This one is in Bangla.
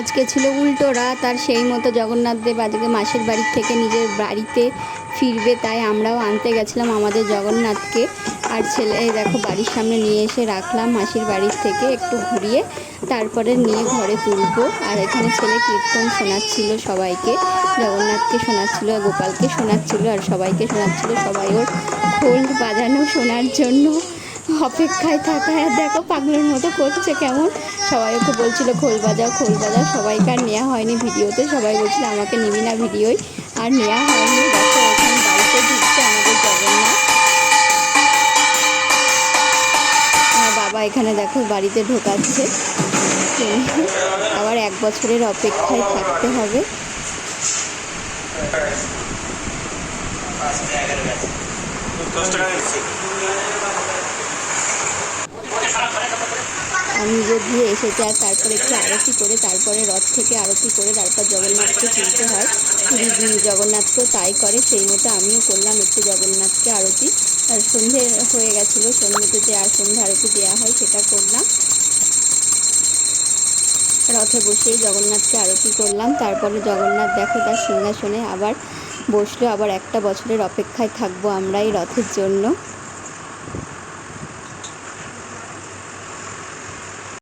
আজকে ছিল উল্টো রাত, আর সেই মতো জগন্নাথ দেব আজকে মাসির বাড়ি থেকে নিজের বাড়িতে ফিরবে, তাই আমরাও আনতে গেছিলাম আমাদের জগন্নাথকে। আর ছেলে দেখো বাড়ির সামনে নিয়ে এসে রাখলাম মাসির বাড়ির থেকে, একটু ঘুরিয়ে তারপরে নিয়ে ঘরে তুলবো। আর এখানে ছেলে কীর্তন শোনাচ্ছিল সবাইকে, জগন্নাথকে শোনাচ্ছিল, গোপালকে শোনাচ্ছিল, আর সবাইকে শোনাচ্ছিল। সবাই ওর খোল বাজানো শোনার জন্য অপেক্ষায় থাকা। আর দেখো পাগলের মতো করছে কেমন, সবাই ওকে বলছিল খোল বাজাও খোল বাজাও। সবাইকে আর নেওয়া হয়নি ভিডিওতে, সবাই বলছিল আমাকে নিবি না ভিডিওয়, আর নেওয়া হয়নি। দেখো এখন বাড়িতে ঢুকছে আমাদের জগন্নাথ। আমার বাবা এখানে দেখো বাড়িতে ঢোকাচ্ছে, আবার 1 বছরের অপেক্ষায় থাকতে হবে। নিজে দিয়ে এসেছে, আর তারপরে একটু আরতি করে তারপরে রথ থেকে আরতি করে তারপর জগন্নাথকে তুলতে হয়। জগন্নাথকেও তাই করে, সেই মতো আমিও করলাম একটু জগন্নাথকে আরতি। আর সন্ধে হয়ে গেছিলো, সন্ধ্যেতে যে আর সন্ধ্যা আরতি দেওয়া হয় সেটা করলাম। রথে বসেই জগন্নাথকে আরতি করলাম। তারপরে জগন্নাথ দেখো তার সিংহাসনে আবার বসলো। আবার 1 বছরের অপেক্ষায় থাকবো আমরা এই রথের জন্য।